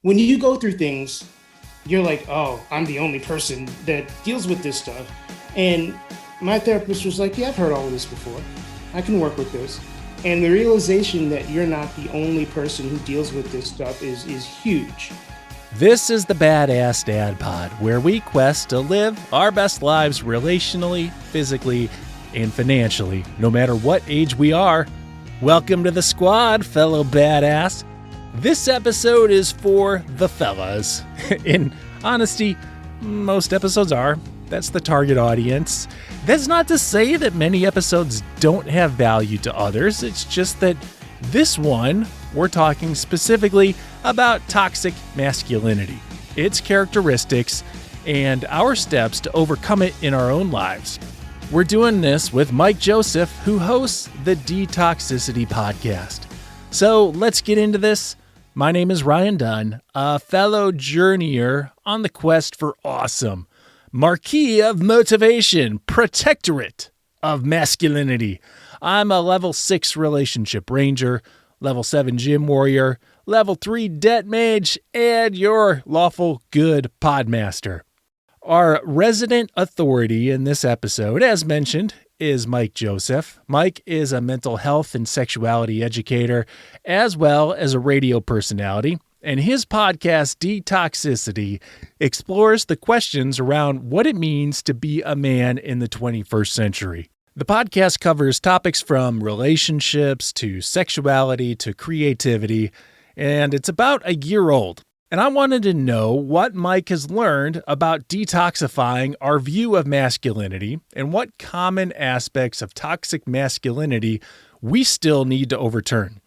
when you go through things, you're like, oh, I'm the only person that deals with this stuff. And my therapist was like, yeah, I've heard all of this before. I can work with this. And the realization that you're not the only person who deals with this stuff is huge. This is the Badass Dad Pod, where we quest to live our best lives relationally, physically, and financially, no matter what age we are. Welcome to the squad, fellow badass. This episode is for the fellas. In honesty, most episodes are. That's the target audience. That's not to say that many episodes don't have value to others. It's just that this one, we're talking specifically about toxic masculinity, its characteristics, and our steps to overcome it in our own lives. We're doing this with Mike Joseph, who hosts the Detoxicity Podcast. So let's get into this. My name is Ryan Dunn, a fellow journeyer on the quest for awesome, marquee of motivation, protectorate of masculinity. I'm a level 6 relationship ranger, level 7 gym warrior, level 3 debt mage, and your lawful good podmaster. Our resident authority in this episode, as mentioned, is Mike Joseph. Mike is a mental health and sexuality educator, as well as a radio personality, and his podcast, Detoxicity, explores the questions around what it means to be a man in the 21st century. The podcast covers topics from relationships to sexuality to creativity, and it's about a year old. And I wanted to know what Mike has learned about detoxifying our view of masculinity and what common aspects of toxic masculinity we still need to overturn.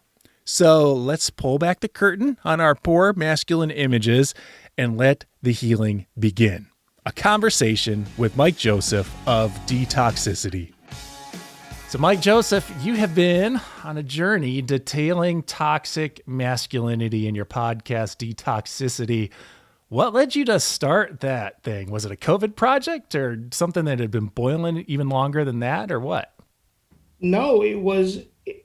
So let's pull back the curtain on our poor masculine images and let the healing begin. A conversation with Mike Joseph of Detoxicity. So Mike Joseph, you have been on a journey detailing toxic masculinity in your podcast, Detoxicity. What led you to start that thing? Was it a COVID project or something that had been boiling even longer than that, or what? No, it was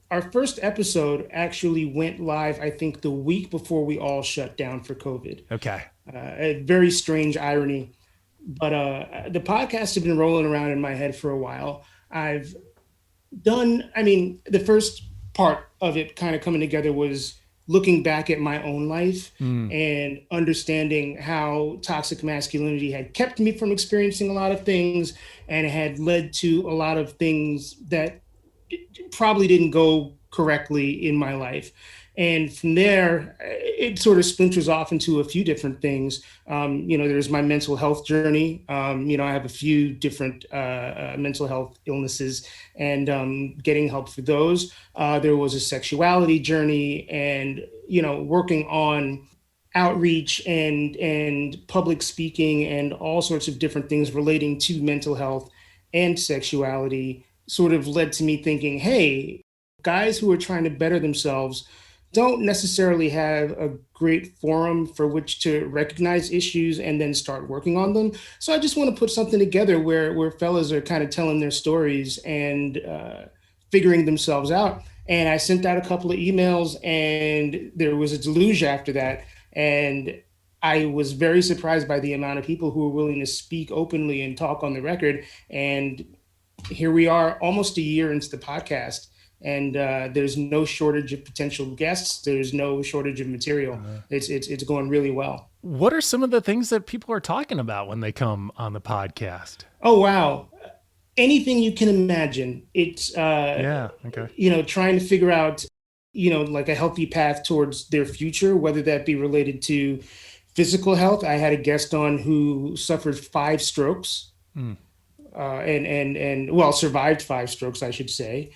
our first episode actually went live, I think, the week before we all shut down for COVID. Okay. A very strange irony. But the podcast had been rolling around in my head for a while. I've the first part of it kind of coming together was looking back at my own life and understanding how toxic masculinity had kept me from experiencing a lot of things and had led to a lot of things that probably didn't go correctly in my life. And from there, it sort of splinters off into a few different things. There's my mental health journey. I have a few different mental health illnesses and getting help for those. There was a sexuality journey and, working on outreach and public speaking and all sorts of different things relating to mental health and sexuality sort of led to me thinking, hey, guys who are trying to better themselves don't necessarily have a great forum for which to recognize issues and then start working on them. So I just want to put something together where fellas are kind of telling their stories and figuring themselves out. And I sent out a couple of emails and there was a deluge after that. And I was very surprised by the amount of people who were willing to speak openly and talk on the record. And here we are almost a year into the podcast. And there's no shortage of potential guests. There's no shortage of material. It's going really well. What are some of the things that people are talking about when they come on the podcast? Oh, wow. Anything you can imagine. It's, trying to figure out, like a healthy path towards their future, whether that be related to physical health. I had a guest on who suffered 5 strokes survived 5 strokes, I should say.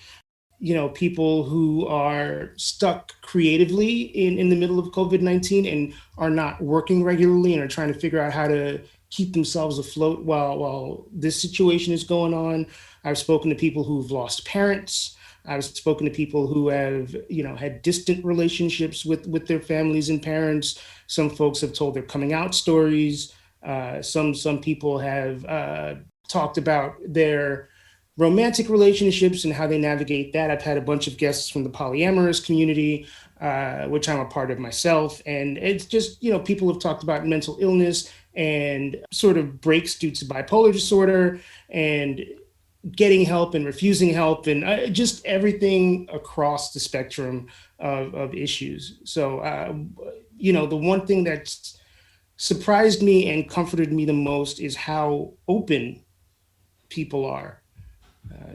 People who are stuck creatively in the middle of COVID-19 and are not working regularly and are trying to figure out how to keep themselves afloat while this situation is going on. I've spoken to people who've lost parents. I've spoken to people who have, had distant relationships with their families and parents. Some folks have told their coming out stories. Some people have talked about their romantic relationships and how they navigate that. I've had a bunch of guests from the polyamorous community. which I'm a part of myself. And it's just, people have talked about mental illness and sort of breaks due to bipolar disorder and getting help and refusing help and just everything across the spectrum of issues. So, the one thing that's surprised me and comforted me the most is how open people are.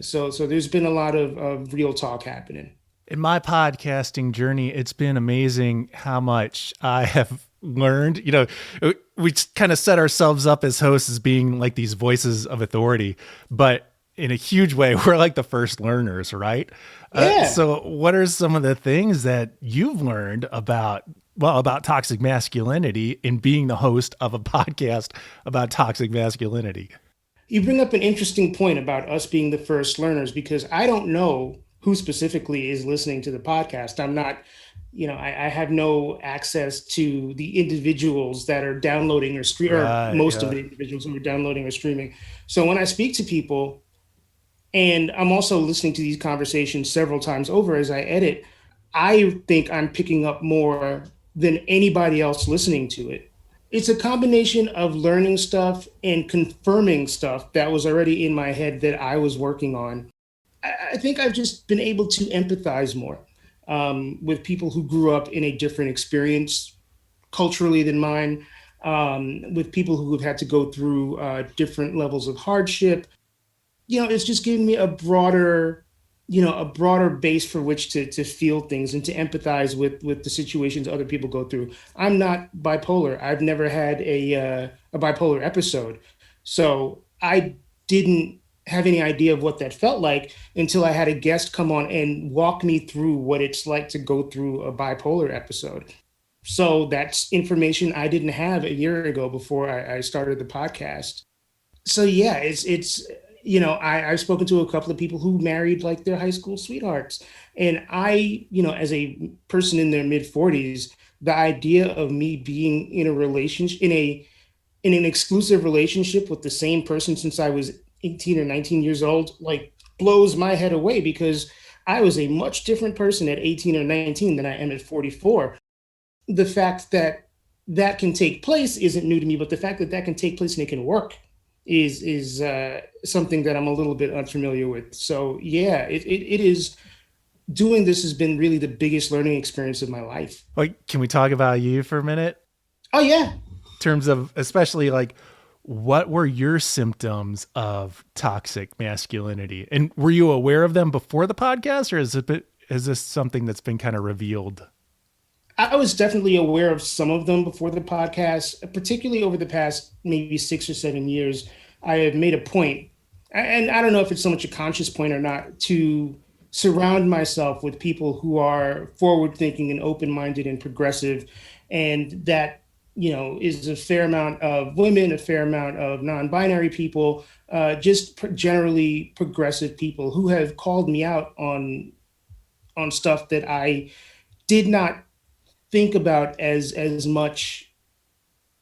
So there's been a lot of real talk happening. In my podcasting journey, it's been amazing how much I have learned. We kind of set ourselves up as hosts as being like these voices of authority, but in a huge way, we're like the first learners, right? Yeah. So what are some of the things that you've learned about toxic masculinity in being the host of a podcast about toxic masculinity? You bring up an interesting point about us being the first learners, because I don't know who specifically is listening to the podcast. I'm not, I have no access to the individuals that are downloading or or most of the individuals who are downloading or streaming. So when I speak to people, and I'm also listening to these conversations several times over as I edit, I think I'm picking up more than anybody else listening to it. It's a combination of learning stuff and confirming stuff that was already in my head that I was working on. I think I've just been able to empathize more with people who grew up in a different experience culturally than mine, with people who have had to go through different levels of hardship. It's just given me a broader base for which to feel things and to empathize with the situations other people go through. I'm not bipolar. I've never had a bipolar episode. So I didn't have any idea of what that felt like until I had a guest come on and walk me through what it's like to go through a bipolar episode. So that's information I didn't have a year ago before I started the podcast. So yeah, it's I've spoken to a couple of people who married like their high school sweethearts. And I, as a person in their mid 40s, the idea of me being in a relationship, in an exclusive relationship with the same person since I was 18 or 19 years old, like blows my head away, because I was a much different person at 18 or 19 than I am at 44. The fact that that can take place isn't new to me, but the fact that that can take place and it can work is something that I'm a little bit unfamiliar with. So yeah, it is. Doing this has been really the biggest learning experience of my life. Like, can we talk about you for a minute? Oh yeah. In terms of, especially like, what were your symptoms of toxic masculinity? And were you aware of them before the podcast, or is this something that's been kind of revealed? I was definitely aware of some of them before the podcast, particularly over the past maybe 6 or 7 years. I have made a point, and I don't know if it's so much a conscious point or not, to surround myself with people who are forward-thinking and open-minded and progressive, and that is a fair amount of women, a fair amount of non-binary people, just generally progressive people who have called me out on stuff that I did not think about as much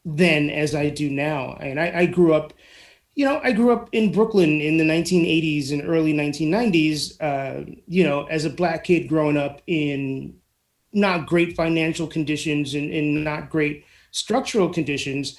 then as I do now. And I grew up, I grew up in Brooklyn in the 1980s and early 1990s, as a Black kid growing up in not great financial conditions and not great structural conditions.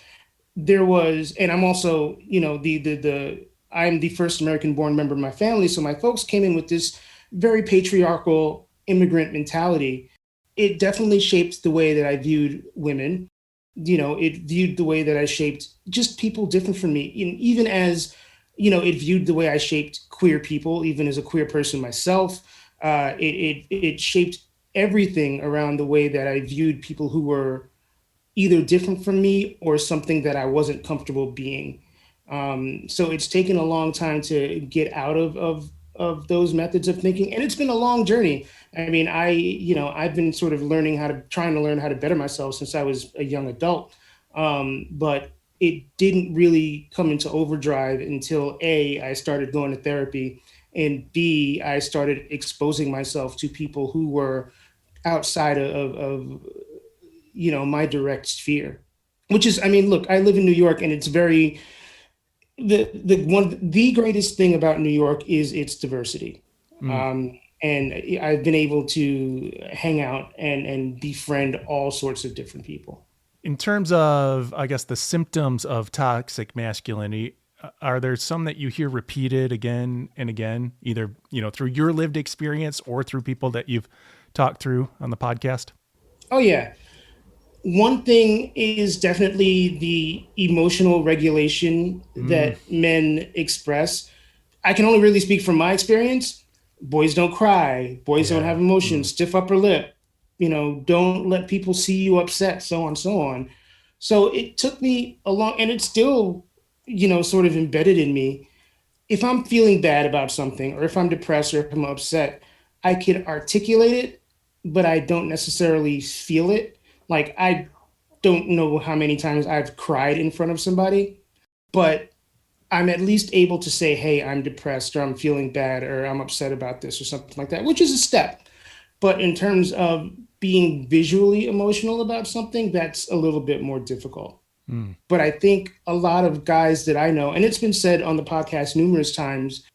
There was, and I'm also, I'm the first American born member of my family. So my folks came in with this very patriarchal immigrant mentality. It definitely shaped the way that I viewed women. It viewed the way that I shaped just people different from me. And even as, it viewed the way I shaped queer people, even as a queer person myself. It shaped everything around the way that I viewed people who were either different from me or something that I wasn't comfortable being. So it's taken a long time to get out of those methods of thinking. And it's been a long journey. I mean, I've been sort of trying to learn how to better myself since I was a young adult. But it didn't really come into overdrive until A, I started going to therapy, and B, I started exposing myself to people who were outside of my direct sphere, which is, I mean, look, I live in New York, and it's the greatest thing about New York is its diversity. And I've been able to hang out and befriend all sorts of different people. In terms of, I guess, the symptoms of toxic masculinity, are there some that you hear repeated again and again, either, through your lived experience or through people that you've talked through on the podcast? Oh, yeah. One thing is definitely the emotional regulation that men express. I can only really speak from my experience. Boys don't cry. Boys don't have Yeah. emotions. Stiff upper lip. Don't let people see you upset. So on, so on. So it took me a long, and it's still, sort of embedded in me. If I'm feeling bad about something, or if I'm depressed, or if I'm upset, I can articulate it, but I don't necessarily feel it. Like I don't know how many times I've cried in front of somebody, but I'm at least able to say, hey, I'm depressed or I'm feeling bad or I'm upset about this or something like that, which is a step. But in terms of being visually emotional about something, that's a little bit more difficult. But I think a lot of guys that I know, and it's been said on the podcast numerous times,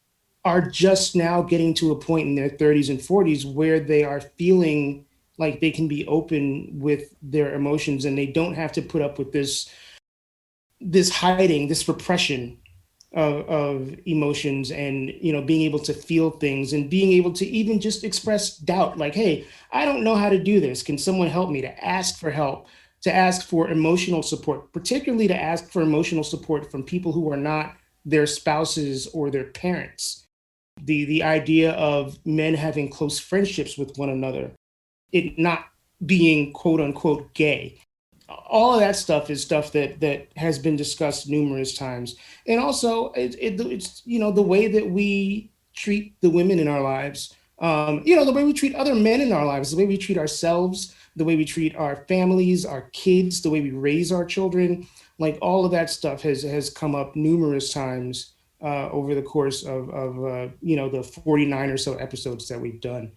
are just now getting to a point in their 30s and 40s where they are feeling like they can be open with their emotions and they don't have to put up with this hiding, this repression of emotions, and being able to feel things and being able to even just express doubt, like, hey, I don't know how to do this, can someone help me? To ask for help, to ask for emotional support, particularly to ask for emotional support from people who are not their spouses or their parents. The idea of men having close friendships with one another, it not being quote unquote gay, all of that stuff is stuff that has been discussed numerous times. And also it's the way that we treat the women in our lives, the way we treat other men in our lives, the way we treat ourselves, the way we treat our families, our kids, the way we raise our children. Like all of that stuff has come up numerous times over the course of the 49 or so episodes that we've done.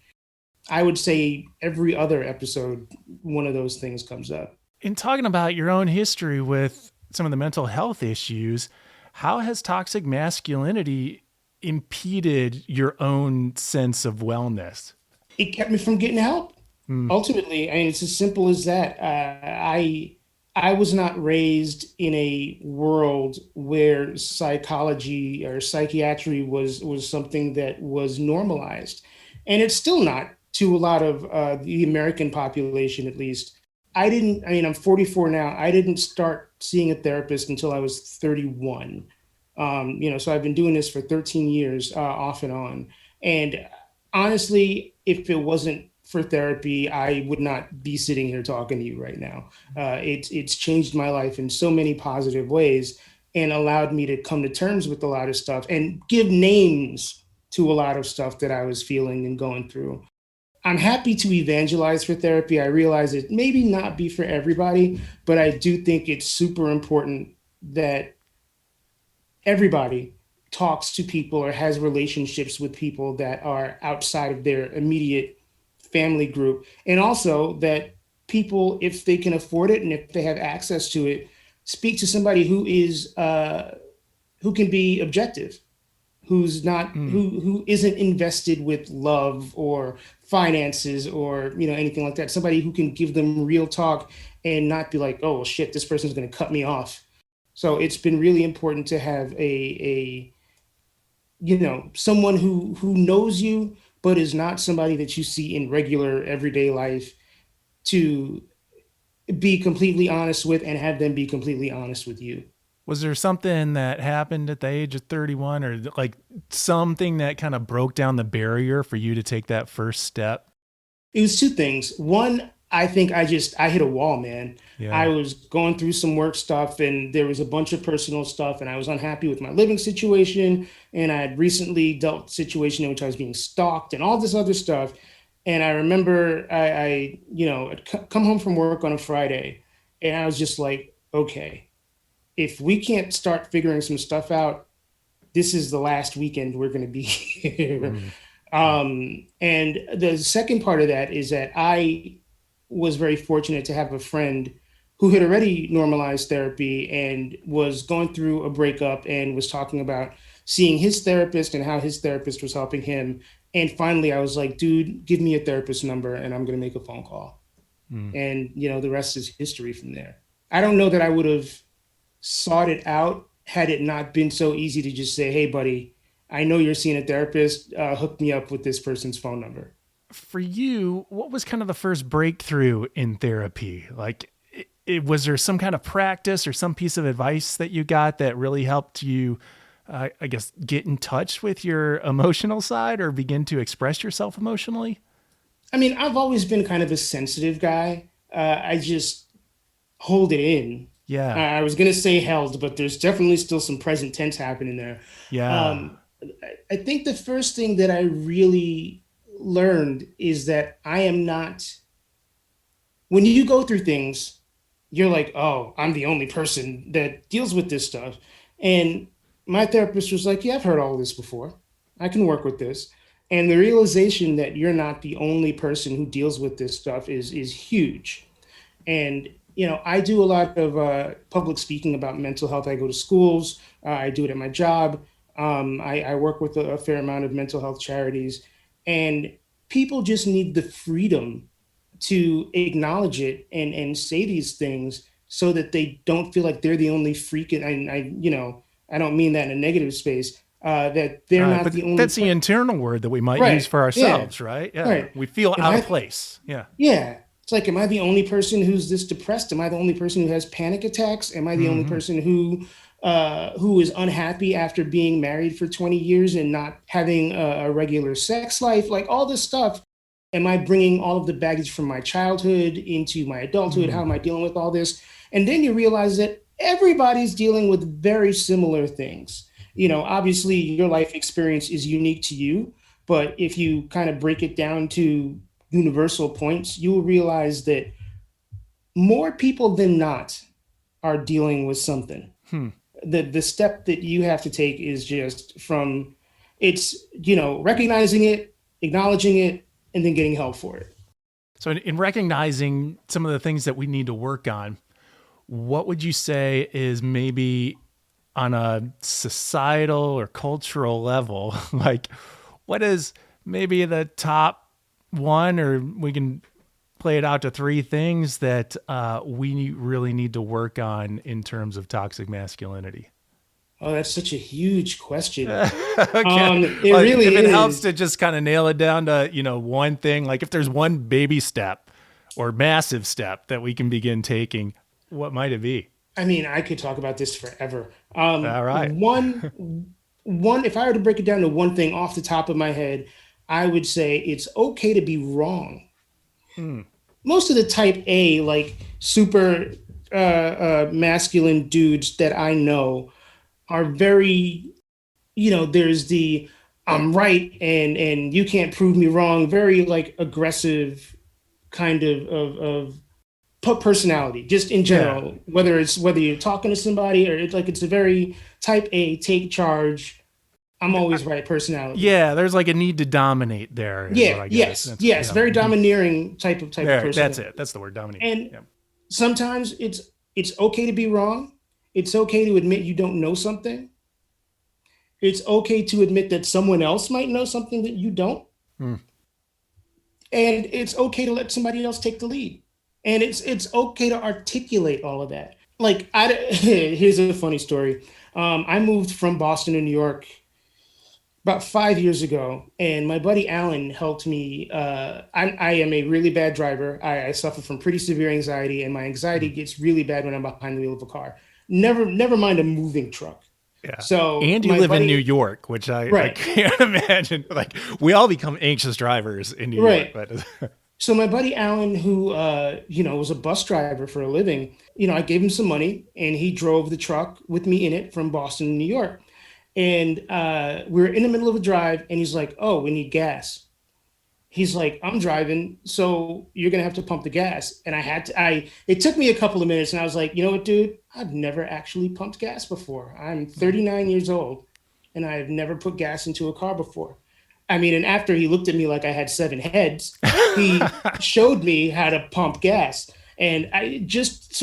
I would say every other episode, one of those things comes up. In talking about your own history with some of the mental health issues, how has toxic masculinity impeded your own sense of wellness? It kept me from getting help. Ultimately, I mean, it's as simple as that. I was not raised in a world where psychology or psychiatry was something that was normalized, and it's still not to a lot of the American population, at least. I didn't. I mean, I'm 44 now. I didn't start seeing a therapist until I was 31. So I've been doing this for 13 years, off and on. And honestly, if it wasn't for therapy, I would not be sitting here talking to you right now. It's changed my life in so many positive ways and allowed me to come to terms with a lot of stuff and give names to a lot of stuff that I was feeling and going through. I'm happy to evangelize for therapy. I realize it maybe not be for everybody, but I do think it's super important that everybody talks to people or has relationships with people that are outside of their immediate family group. And also that people, if they can afford it and if they have access to it, speak to somebody who can be objective, who's not who isn't invested with love or finances or anything like that. Somebody who can give them real talk and not be like, oh shit, this person's going to cut me off. So it's been really important to have a someone who knows you but is not somebody that you see in regular everyday life, to be completely honest with and have them be completely honest with you. Was there something that happened at the age of 31 or like something that kind of broke down the barrier for you to take that first step? It was two things. One, I think I hit a wall, man. Yeah. I was going through some work stuff and there was a bunch of personal stuff and I was unhappy with my living situation. And I had recently dealt with a situation in which I was being stalked and all this other stuff. And I remember I'd come home from work on a Friday and I was just like, okay, if we can't start figuring some stuff out, this is the last weekend we're going to be here. And the second part of that is that I was very fortunate to have a friend who had already normalized therapy and was going through a breakup and was talking about seeing his therapist and how his therapist was helping him. And finally, I was like, dude, give me a therapist number and I'm going to make a phone call. And, the rest is history from there. I don't know that I would have sought it out had it not been so easy to just say, hey, buddy, I know you're seeing a therapist. Hook me up with this person's phone number. For you, what was kind of the first breakthrough in therapy? Like, was there some kind of practice or some piece of advice that you got that really helped you, I guess, get in touch with your emotional side or begin to express yourself emotionally? I mean, I've always been kind of a sensitive guy. I just hold it in. Yeah. I was going to say held, but there's definitely still some present tense happening there. Yeah. I think the first thing that I really learned is that I am not, when you go through things, you're like, oh, I'm the only person that deals with this stuff. And my therapist was like, yeah, I've heard all this before. I can work with this. And the realization that you're not the only person who deals with this stuff is huge. And I do a lot of public speaking about mental health. I go to schools. I do it at my job. I work with a fair amount of mental health charities. And people just need the freedom to acknowledge it and say these things so that they don't feel like they're the only freak. And I don't mean that in a negative space. That they're not the only. That's the internal word that we might use for ourselves, right? Yeah. Right. We feel out of place. Yeah. Yeah. It's like, am I the only person who's this depressed? Am I the only person who has panic attacks? Am I the only person who is unhappy after being married for 20 years and not having a regular sex life? Like all this stuff. Am I bringing all of the baggage from my childhood into my adulthood? How am I dealing with all this? And then you realize that everybody's dealing with very similar things. Obviously your life experience is unique to you, but if you kind of break it down to universal points, you will realize that more people than not are dealing with something. The step that you have to take is just recognizing it, acknowledging it, and then getting help for it. So in recognizing some of the things that we need to work on, what would you say is maybe on a societal or cultural level, like what is maybe the top one, or we can play it out to three things that we really need to work on in terms of toxic masculinity? Oh, that's such a huge question. Okay. It really if it is. helps to just kind of nail it down to, one thing, like if there's one baby step or massive step that we can begin taking, what might it be? I mean, I could talk about this forever. All right. One, if I were to break it down to one thing off the top of my head, I would say it's okay to be wrong. Most of the type A, like super masculine dudes that I know are very, there's the I'm right and you can't prove me wrong, very like aggressive kind of personality, just in general, whether you're talking to somebody or it's a very type A, take charge, I'm always right personality. Yeah, there's like a need to dominate there. Yes, very domineering type of person. That's it. That's the word, dominating. And sometimes it's okay to be wrong. It's okay to admit you don't know something. It's okay to admit that someone else might know something that you don't. And it's okay to let somebody else take the lead. And it's okay to articulate all of that. Like, here's a funny story. I moved from Boston to New York about 5 years ago, and my buddy Alan helped me. I am a really bad driver. I suffer from pretty severe anxiety, and my anxiety gets really bad when I'm behind the wheel of a car. Never mind a moving truck. Yeah. So, and you live in New York, which I can't imagine. Like, we all become anxious drivers in New York. But so my buddy Alan, who was a bus driver for a living, I gave him some money, and he drove the truck with me in it from Boston to New York. And we were in the middle of a drive, and he's like, "Oh, we need gas." He's like, "I'm driving, so you're gonna have to pump the gas." And it took me a couple of minutes, and I was like, "You know what, dude? I've never actually pumped gas before. I'm 39 years old, and I've never put gas into a car before." I mean, and after he looked at me like I had 7 heads, he showed me how to pump gas. And I just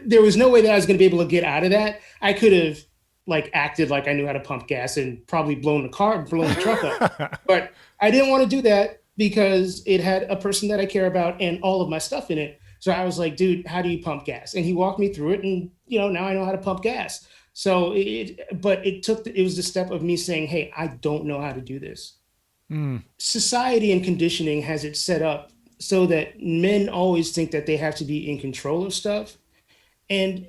there was no way that I was going to be able to get out of that. I could have like acted like I knew how to pump gas and probably blown the truck up. But I didn't want to do that because it had a person that I care about and all of my stuff in it. So I was like, dude, how do you pump gas? And he walked me through it, and now I know how to pump gas. So but it was the step of me saying, hey, I don't know how to do this. Society and conditioning has it set up so that men always think that they have to be in control of stuff. And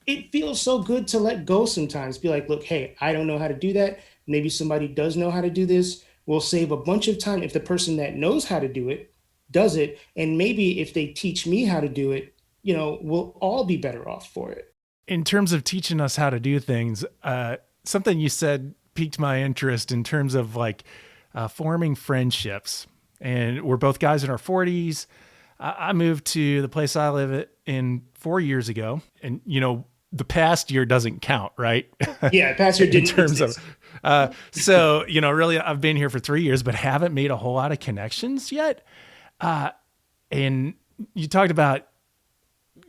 it feels so good to let go sometimes. Be like, look, hey, I don't know how to do that. Maybe somebody does know how to do this. We'll save a bunch of time if the person that knows how to do it does it. And maybe if they teach me how to do it, we'll all be better off for it. In terms of teaching us how to do things, something you said piqued my interest in terms of like forming friendships. And we're both guys in our 40s. I moved to the place I live in 4 years ago. And, the past year doesn't count, right? Yeah, past year didn't in terms exist. of, so, really, I've been here for 3 years, but haven't made a whole lot of connections yet. And you talked about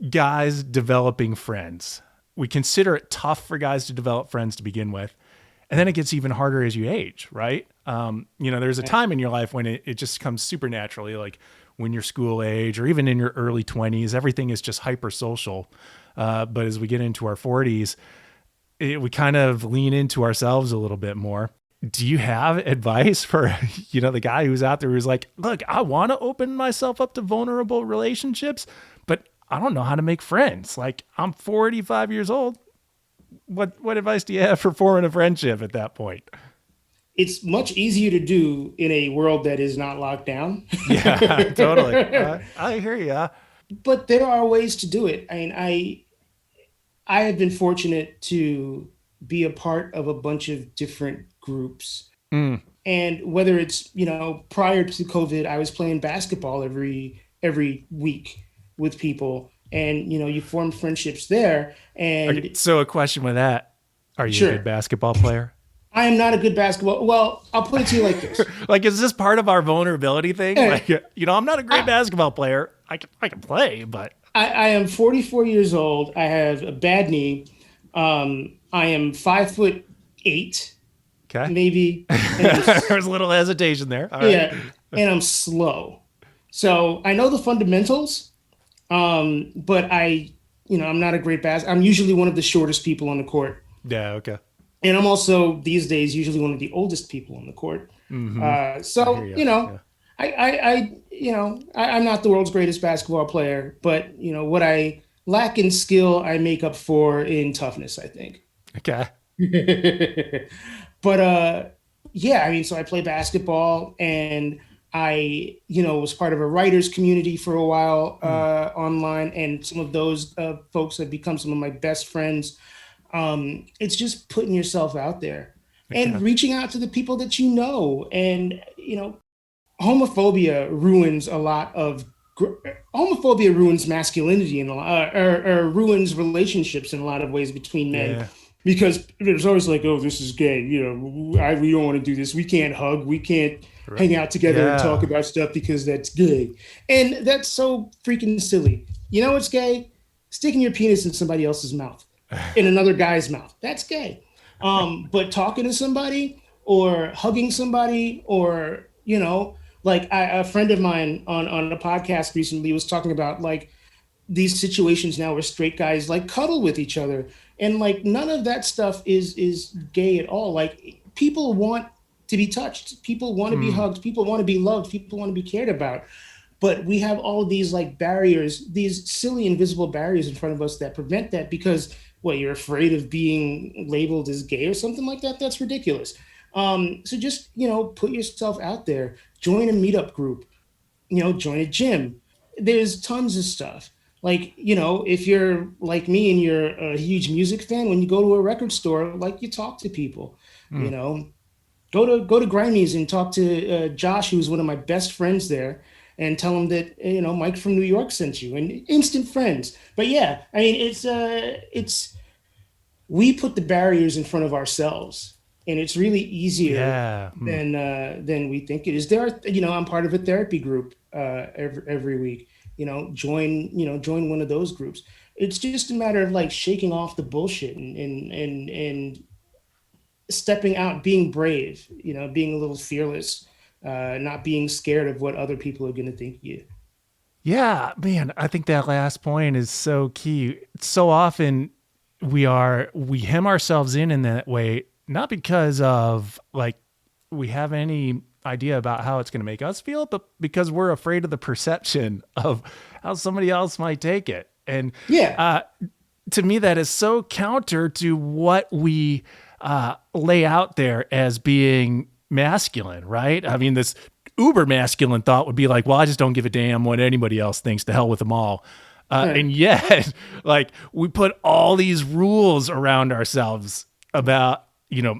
guys developing friends. We consider it tough for guys to develop friends to begin with. And then it gets even harder as you age, right? There's a time in your life when it just comes super naturally, like when you're school age or even in your early 20s, everything is just hyper social. But as we get into our 40s, we kind of lean into ourselves a little bit more. Do you have advice for, the guy who's out there who's like, look, I want to open myself up to vulnerable relationships, but I don't know how to make friends. Like, I'm 45 years old. What advice do you have for forming a friendship at that point? It's much easier to do in a world that is not locked down. Yeah, totally. I hear you. But there are ways to do it. I mean, I have been fortunate to be a part of a bunch of different groups. And whether it's, prior to COVID, I was playing basketball every week with people, and, you form friendships there. And okay, so a question with that, are you Sure. a good basketball player? I am not a good basketball. Well, I'll put it to you like this. Like, is this part of our vulnerability thing? Like, I'm not a great basketball player. I can play, but I am 44 years old. I have a bad knee. I am 5'8", okay. maybe. There was a little hesitation there. All right. Yeah, and I'm slow. So I know the fundamentals, but I'm not a great I'm usually one of the shortest people on the court. Yeah. Okay. And I'm also these days usually one of the oldest people on the court. So Yeah. I'm not the world's greatest basketball player, but what I lack in skill, I make up for in toughness, I think. Okay. But yeah, I mean, so I play basketball, and I was part of a writers community for a while online, and some of those folks have become some of my best friends. It's just putting yourself out there and reaching out to the people that and homophobia ruins masculinity and or ruins relationships in a lot of ways between men, because there's always like, oh, this is gay, we don't want to do this, we can't hug, we can't hang out together and talk about stuff because that's gay, and that's so freaking silly. What's gay? Sticking your penis in somebody else's mouth, in another guy's mouth, that's gay. But talking to somebody or hugging somebody, or like a friend of mine on a podcast recently was talking about like these situations now where straight guys like cuddle with each other, and like none of that stuff is gay at all. Like, people want to be touched, people want to be hugged, people want to be loved, people want to be cared about. But we have all these like barriers, these silly invisible barriers in front of us that prevent that, because you're afraid of being labeled as gay or something like that? That's ridiculous. So just, put yourself out there, join a meetup group, join a gym. There's tons of stuff. Like, if you're like me and you're a huge music fan, when you go to a record store, like, you talk to people, go to Grammys and talk to Josh, who's one of my best friends there, and tell him that, Mike from New York sent you, and instant friends. But yeah, I mean, we put the barriers in front of ourselves, and it's really easier than we think it is. I'm part of a therapy group every week. Join one of those groups. it's just a matter of like shaking off the bullshit and stepping out, being brave, being a little fearless, not being scared of what other people are going to think of you. Yeah, man, I think that last point is so key. So often we hem ourselves in that way, not because of like we have any idea about how it's going to make us feel, but because we're afraid of the perception of how somebody else might take it. And Yeah. To me, that is so counter to what we lay out there as being masculine, right? I mean, this uber masculine thought would be like, well, I just don't give a damn what anybody else thinks. To hell with them all. Right. And yet, like, we put all these rules around ourselves about,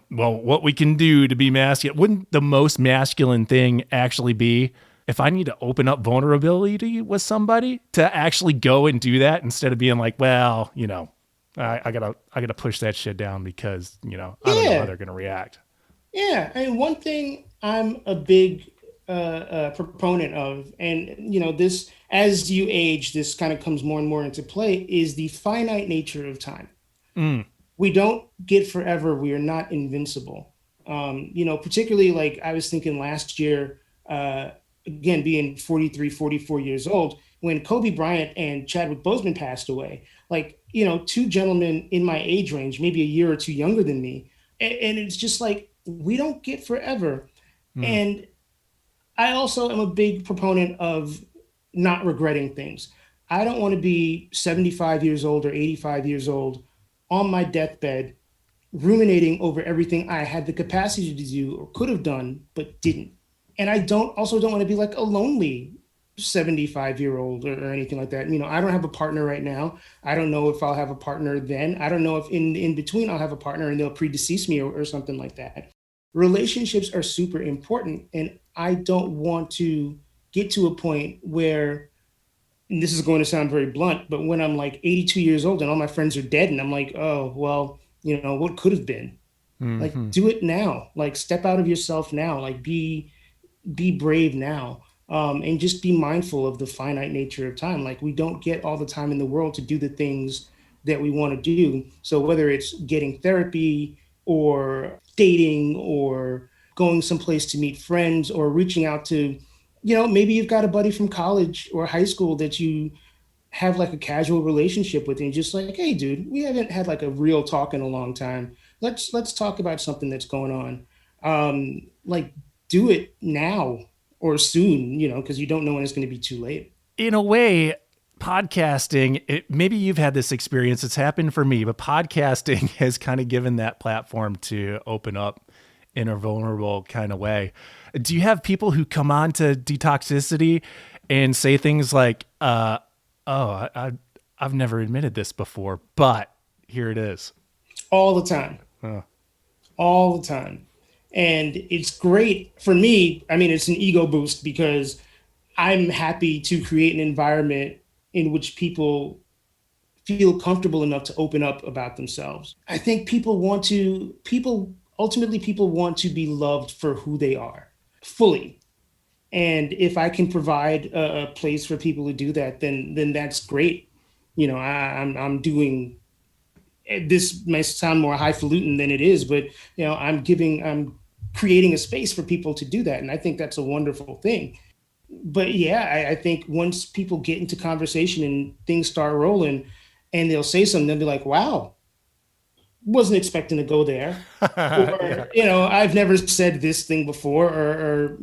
what we can do to be masculine. Wouldn't the most masculine thing actually be if I need to open up vulnerability with somebody to actually go and do that instead of being like, well, I gotta push that shit down because, I don't know how they're going to react. Yeah. I mean, one thing I'm a big proponent of, and this, as you age, this kind of comes more and more into play, is the finite nature of time. We don't get forever. We are not invincible. Particularly like I was thinking last year, again, being 43, 44 years old, when Kobe Bryant and Chadwick Boseman passed away, like, two gentlemen in my age range, maybe a year or two younger than me. And it's just like, we don't get forever. And I also am a big proponent of not regretting things. I don't want to be 75 years old or 85 years old on my deathbed, ruminating over everything I had the capacity to do or could have done, but didn't. And I don't want to be like a lonely 75-year-old or anything like that. I don't have a partner right now. I don't know if I'll have a partner then. I don't know if in between I'll have a partner and they'll predecease me or something like that. Relationships are super important. And I don't want to get to a point where, and this is going to sound very blunt, but when I'm like 82 years old and all my friends are dead and I'm like, oh, well, what could have been? Like, do it now. Like, step out of yourself now. Like, be brave now. And just be mindful of the finite nature of time. Like, we don't get all the time in the world to do the things that we want to do. So whether it's getting therapy or dating or going someplace to meet friends or reaching out to, maybe you've got a buddy from college or high school that you have like a casual relationship with, and just like, hey, dude, we haven't had like a real talk in a long time. Let's talk about something that's going on. Like, do it now or soon, because you don't know when it's going to be too late. In a way, podcasting, maybe you've had this experience. It's happened for me, but podcasting has kind of given that platform to open up in a vulnerable kind of way. Do you have people who come on to Detoxicity and say things like, I've never admitted this before, but here it is? All the time. All the time. And it's great for me. I mean, it's an ego boost because I'm happy to create an environment in which people feel comfortable enough to open up about themselves. I think people want to be loved for who they are fully. And if I can provide a place for people to do that, then that's great. I'm doing, this may sound more highfalutin than it is, but I'm creating a space for people to do that. And I think that's a wonderful thing. But yeah, I think once people get into conversation and things start rolling and they'll say something, they'll be like, wow, wasn't expecting to go there. Or, Yeah. I've never said this thing before, or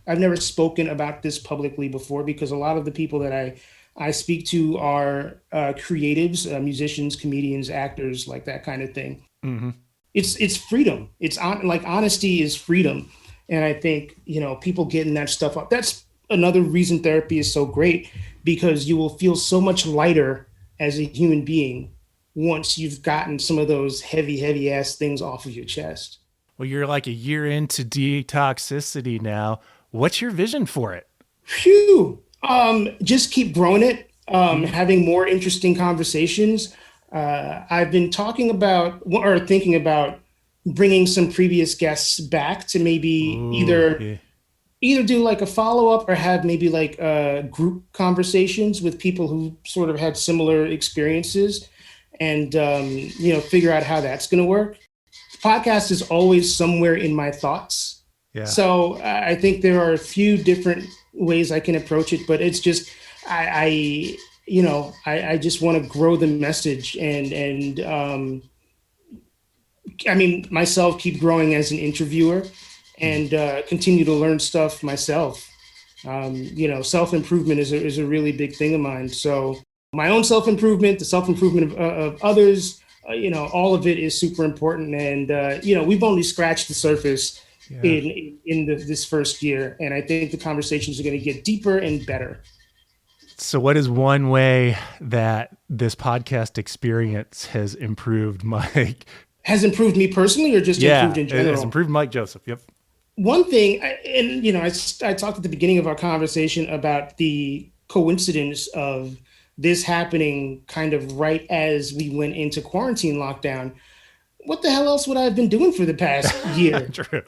I've never spoken about this publicly before, because a lot of the people that I speak to are creatives, musicians, comedians, actors, like that kind of thing. Mm-hmm. It's freedom. It's like honesty is freedom. And I think, people getting that stuff up. That's another reason therapy is so great, because you will feel so much lighter as a human being once you've gotten some of those heavy ass things off of your chest. Well, you're like a year into Detoxicity now. What's your vision for it? Phew. Just keep growing it, having more interesting conversations. I've been talking about or thinking about bringing some previous guests back to maybe either either do like a follow-up or have maybe like group conversations with people who sort of had similar experiences and figure out how that's going to work. Podcast is always somewhere in my thoughts. Yeah. So I think there are a few different ways I can approach it, but it's just I just want to grow the message and myself keep growing as an interviewer and continue to learn stuff myself. Self-improvement is a really big thing of mine. So my own self-improvement, the self-improvement of others, all of it is super important. And, we've only scratched the surface in this first year. And I think the conversations are going to get deeper and better. So what is one way that this podcast experience has improved Mike? Has improved me personally or just improved in general? It has improved Mike Joseph. Yep. One thing, I talked at the beginning of our conversation about the coincidence of this happening kind of right as we went into quarantine lockdown. What the hell else would I have been doing for the past year? True.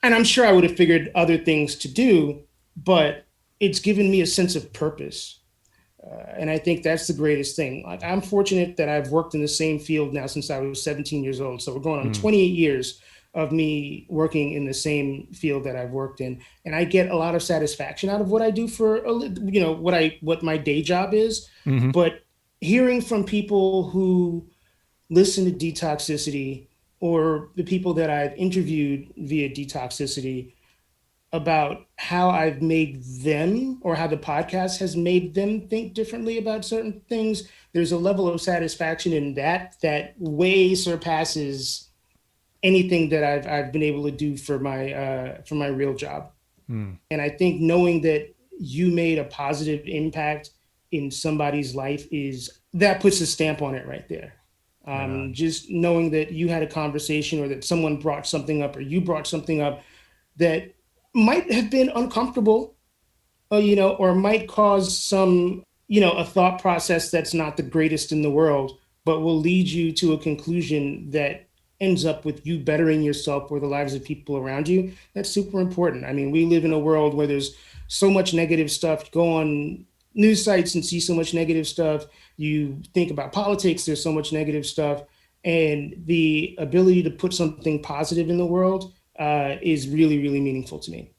And I'm sure I would have figured other things to do, but it's given me a sense of purpose. And I think that's the greatest thing. Like, I'm fortunate that I've worked in the same field now since I was 17 years old. So we're going on 28 years of me working in the same field that I've worked in. And I get a lot of satisfaction out of what I do for, what my day job is. Mm-hmm. But hearing from people who listen to Detoxicity or the people that I've interviewed via Detoxicity about how I've made them or how the podcast has made them think differently about certain things, there's a level of satisfaction in that way surpasses anything that I've been able to do for my real job. And I think knowing that you made a positive impact in somebody's life that puts a stamp on it right there. Just knowing that you had a conversation or that someone brought something up or you brought something up that might have been uncomfortable, or might cause some, a thought process that's not the greatest in the world, but will lead you to a conclusion that ends up with you bettering yourself or the lives of people around you. That's super important. I mean, we live in a world where there's so much negative stuff. You go on news sites and see so much negative stuff. You think about politics, there's so much negative stuff. And the ability to put something positive in the world is really, really meaningful to me.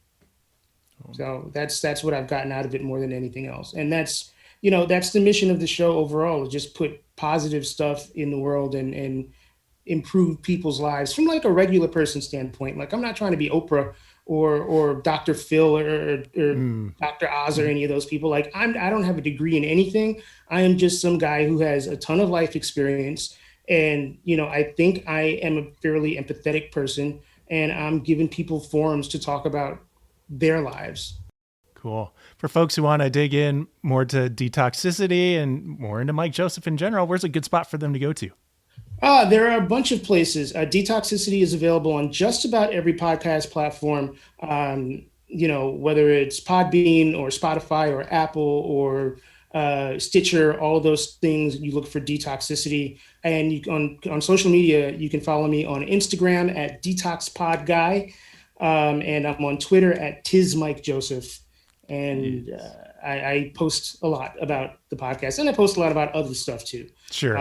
So that's what I've gotten out of it more than anything else. And that's the mission of the show overall, is just put positive stuff in the world and improve people's lives from like a regular person standpoint. Like, I'm not trying to be Oprah or Dr. Phil or Dr. Oz or any of those people. Like, I don't have a degree in anything. I am just some guy who has a ton of life experience. And, I think I am a fairly empathetic person, and I'm giving people forums to talk about their lives. Cool. For folks who want to dig in more to Detoxicity and more into Mike Joseph in general, where's a good spot for them to go to? There are a bunch of places. Detoxicity is available on just about every podcast platform, whether it's Podbean or Spotify or Apple or Stitcher, all of those things. You look for Detoxicity. And on social media, you can follow me on Instagram at DetoxPodGuy. And I'm on Twitter at TizMikeJoseph. And I post a lot about the podcast, and I post a lot about other stuff too. Sure.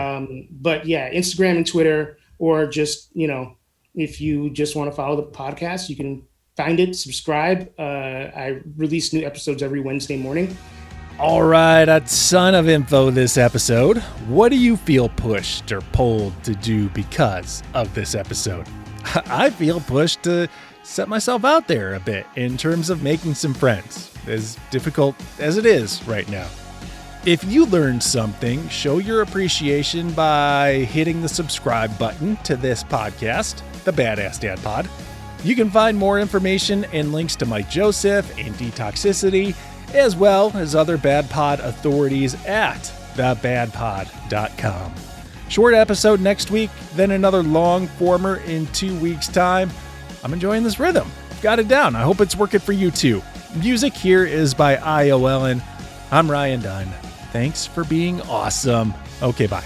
But yeah, Instagram and Twitter, or just, if you just want to follow the podcast, you can find it, subscribe. I release new episodes every Wednesday morning. All right, a ton of info this episode. What do you feel pushed or pulled to do because of this episode? I feel pushed to set myself out there a bit in terms of making some friends, as difficult as it is right now. If you learned something, show your appreciation by hitting the subscribe button to this podcast, the Badass Dad Pod. You can find more information and links to Mike Joseph and Detoxicity, as well as other Bad Pod authorities at thebadpod.com. Short episode next week, then another long former in 2 weeks' time. I'm enjoying this rhythm. Got it down. I hope it's working for you too. Music here is by I.O. Ellen. I'm Ryan Dunn. Thanks for being awesome. Okay, bye.